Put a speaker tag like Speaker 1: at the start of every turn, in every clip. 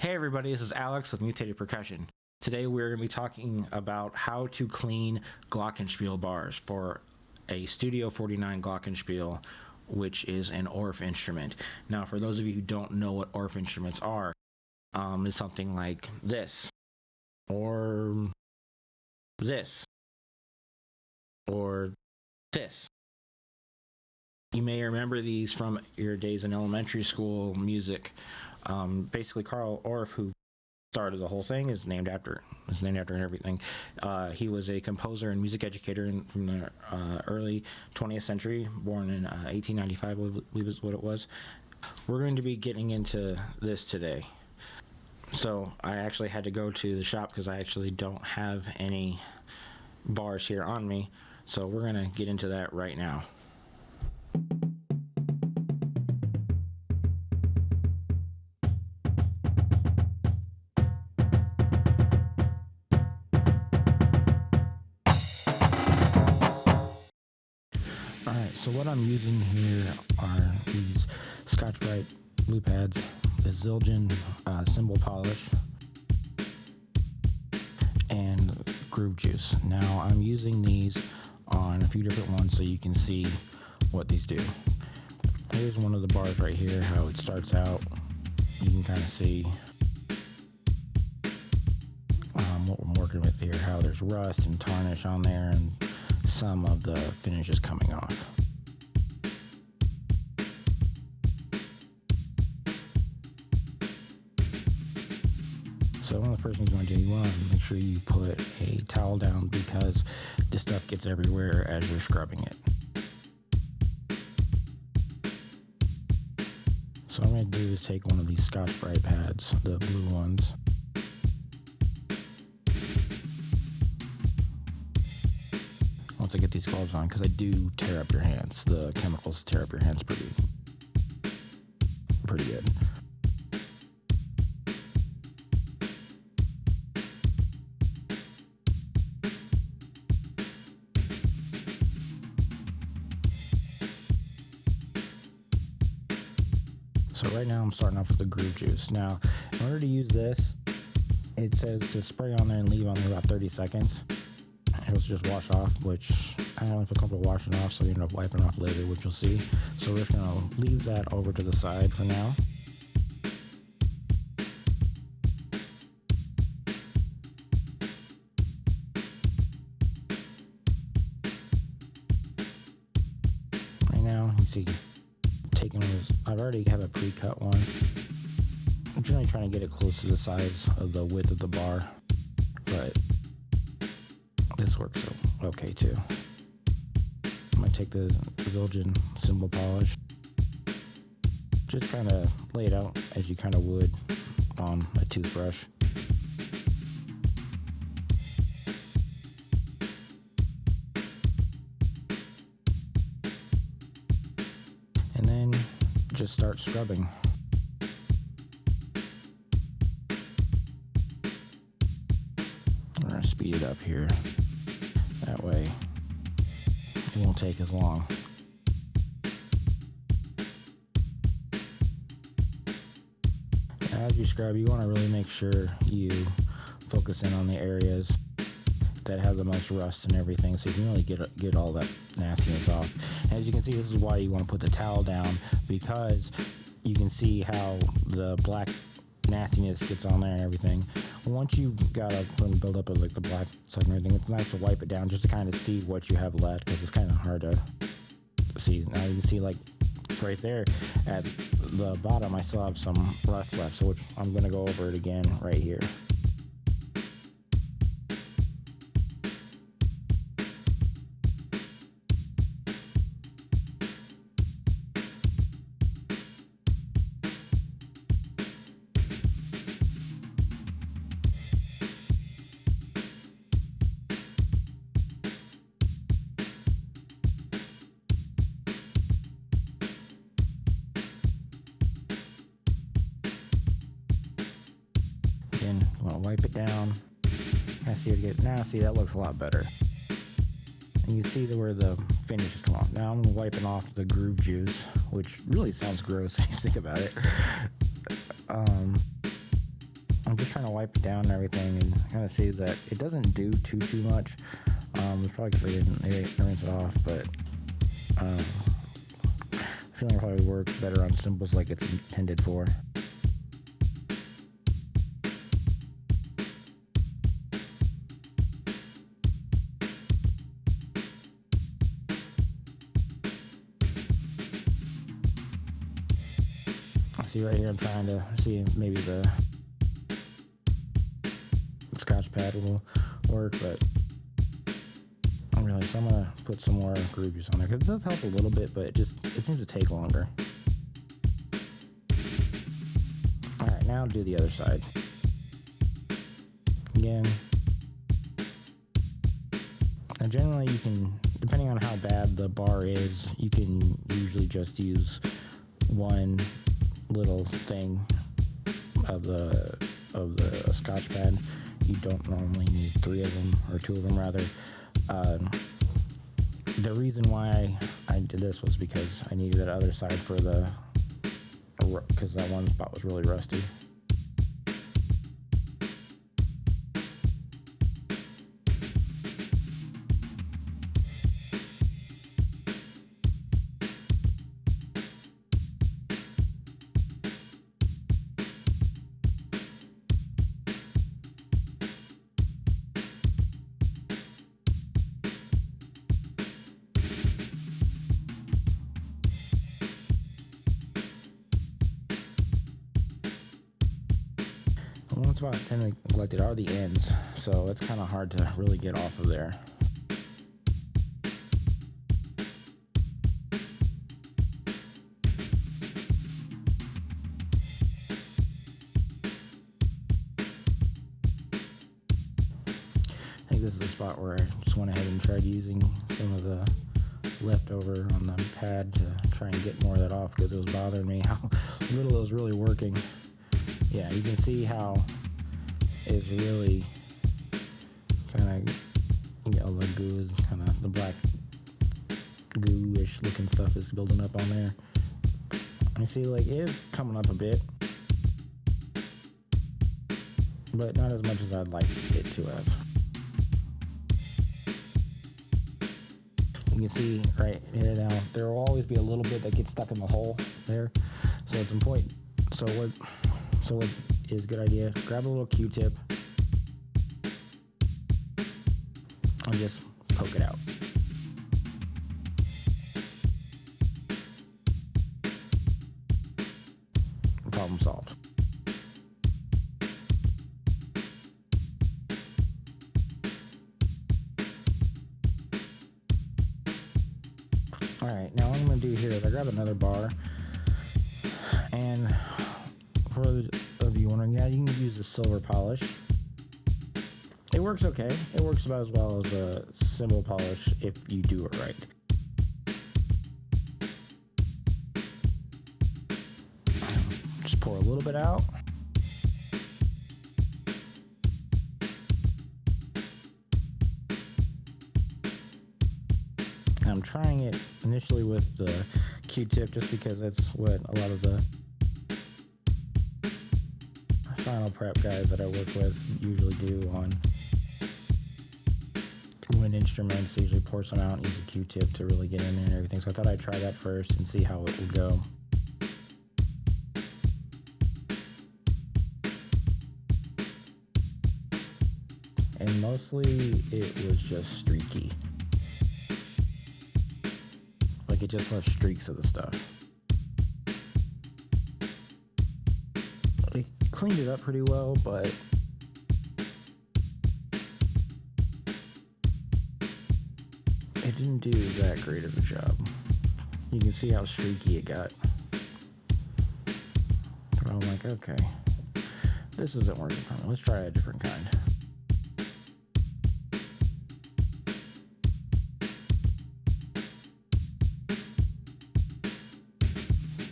Speaker 1: Hey everybody, this is Alex with Mutated Percussion. Today we're going to be talking about how to clean Glockenspiel bars for a Studio 49 Glockenspiel, which is an Orff instrument. Now, for those of you who don't know what Orff instruments are, it's something like this, or this, or this. You may remember these from your days in elementary school music. Basically, Carl Orff, who started the whole thing, is named after and everything. He was a composer and music educator from the early 20th century, born in 1895, I believe is what it was. We're going to be getting into this today. So I actually had to go to the shop because I actually don't have any bars here on me. So we're going to get into that right now. Alright, so what I'm using here are these Scotch-Brite blue pads, the Zildjian cymbal polish, and groove juice. Now I'm using these on a few different ones so you can see what these do. Here's one of the bars right here, how it starts out. You can kind of see what we're working with here, how there's rust and tarnish on there and some of the finishes coming off. So one of the first things you want to do, you want to make sure you put a towel down because this stuff gets everywhere as you're scrubbing it. So what I'm going to do is take one of these Scotch-Brite pads, the blue ones, once I get these gloves on, because I do tear up your hands. The chemicals tear up your hands pretty good. So right now I'm starting off with the groove juice. Now, in order to use this, it says to spray on there and leave on there about 30 seconds. It'll just wash off, which I don't feel comfortable washing off, so you end up wiping off later, which you'll see. So we're just going to leave that over to the side for now. Right now, you see, taking those, I already have a pre-cut one. I'm generally trying to get it close to the size of the width of the bar, but this works okay too. I'm going to take the Zildjian cymbal polish, just kind of lay it out as you kind of would on a toothbrush. And then just start scrubbing. I'm going to speed it up here. That way it won't take as long. As you scrub, you want to really make sure you focus in on the areas that have the most rust and everything, so you can really get all that nastiness off. And as you can see, this is why you want to put the towel down, because you can see how the black nastiness gets on there and everything. Once you've got a build up of like the black stuff and everything, it's nice to wipe it down just to kind of see what you have left, because it's kind of hard to see. Now you can see, like, right there at the bottom, I still have some rust left, so I'm going to go over it again right here. Again, you want to wipe it down. See, that looks a lot better. And you see where the finish is come off. Now I'm wiping off the groove juice, which really sounds gross if you think about it. I'm just trying to wipe it down and everything, and kind of see that it doesn't do too much. It's probably because I didn't rinse it off, but I feel like it probably works better on cymbals like it's intended for. See right here, I'm trying to see maybe the Scotch pad will work, but not really. So I'm gonna put some more grooves on there because it does help a little bit, but it seems to take longer. All right, now do the other side again. Now generally you can, depending on how bad the bar is, you can usually just use one little thing of the Scotch pad. You don't normally need 3 of them, or 2 of them rather. The reason why I did this was because I needed that other side for because that one spot was really rusty. One spot I tend to neglect are the ends, so it's kind of hard to really get off of there. I think this is the spot where I just went ahead and tried using some of the leftover on the pad to try and get more of that off because it was bothering me how little it was really working. Yeah, you can see how it's really kind of, the goo is kind of, the black goo-ish looking stuff is building up on there. You see, like, it's coming up a bit, but not as much as I'd like it to have. You can see right here now, there will always be a little bit that gets stuck in the hole there, so it's important. So what is a good idea? Grab a little Q-tip and just poke it out. Problem solved. Alright, now what I'm going to do here is I grab another bar, and for those of you wondering, yeah, you can use the silver polish. It works okay. It works about as well as a cymbal polish if you do it right. Just pour a little bit out. I'm trying it initially with the Q-tip just because that's what a lot of the final prep guys that I work with usually do on wind instruments. They usually pour some out and use a Q-tip to really get in there and everything. So I thought I'd try that first and see how it would go. And mostly it was just streaky. Like it just left streaks of the stuff. They cleaned it up pretty well, but it didn't do that great of a job. You can see how streaky it got. But I'm like, okay, this isn't working for me. Let's try a different kind.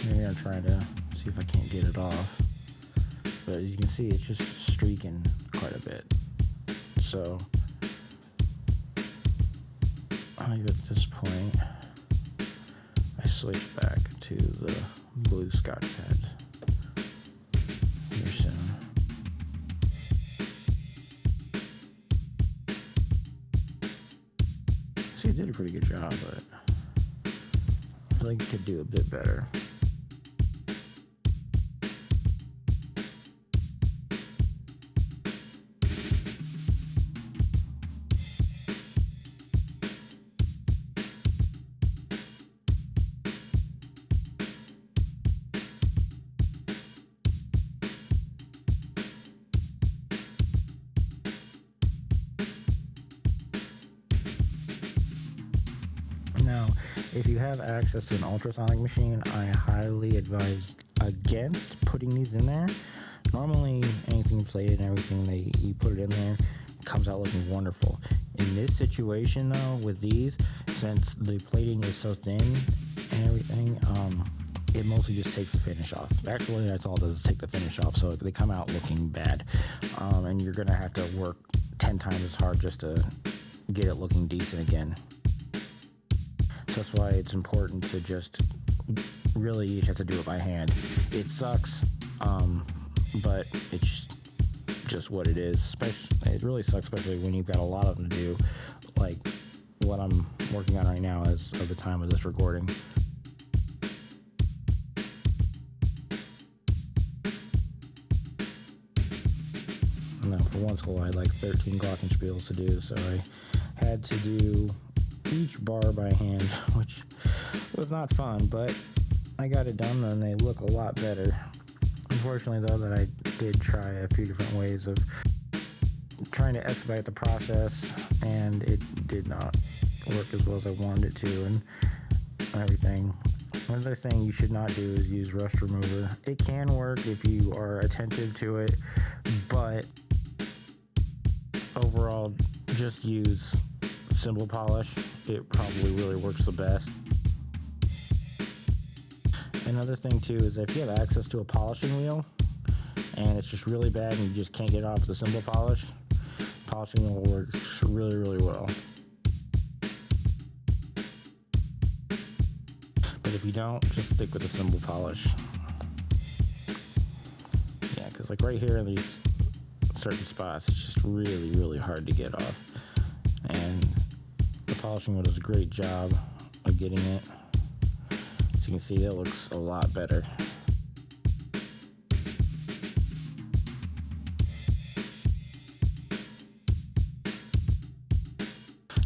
Speaker 1: Here I'm trying to see if I can't get it off. But as you can see, it's just streaking quite a bit. So I think at this point, I switch back to the blue Scotch pad here soon. did a pretty good job, but I feel like you could do a bit better. Now, if you have access to an ultrasonic machine, I highly advise against putting these in there. Normally, anything plated and everything, you put it in there, it comes out looking wonderful. In this situation, though, with these, since the plating is so thin and everything, it mostly just takes the finish off. Actually, that's all it does is take the finish off, so they come out looking bad. And you're going to have to work 10 times as hard just to get it looking decent again. That's why it's important to just really you have to do it by hand. It sucks, but it's just what it is. It really sucks, especially when you've got a lot of them to do, like what I'm working on right now as of the time of this recording. And then for one school, I had like 13 Glockenspiels to do, so I had to do each bar by hand, which was not fun, but I got it done and they look a lot better. Unfortunately, though, that I did try a few different ways of trying to expedite the process, and it did not work as well as I wanted it to, and everything. Another thing you should not do is use rust remover. It can work if you are attentive to it, but overall, just use cymbal polish. It probably really works the best. Another thing too is if you have access to a polishing wheel and it's just really bad and you just can't get it off the cymbal polish, polishing wheel works really, really well. But if you don't, just stick with the cymbal polish. Yeah, because like right here in these certain spots, it's just really, really hard to get off. And the polishing wheel does a great job of getting it. As you can see, it looks a lot better.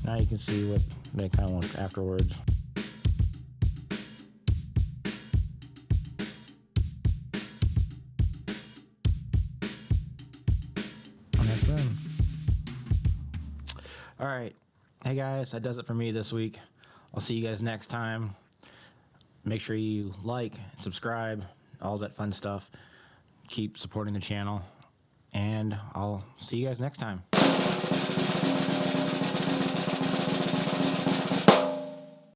Speaker 1: Now you can see what they kind of look afterwards. And that's done. All right. Hey guys, that does it for me this week. I'll see you guys next time. Make sure you like, subscribe, all that fun stuff. Keep supporting the channel, and I'll see you guys next time.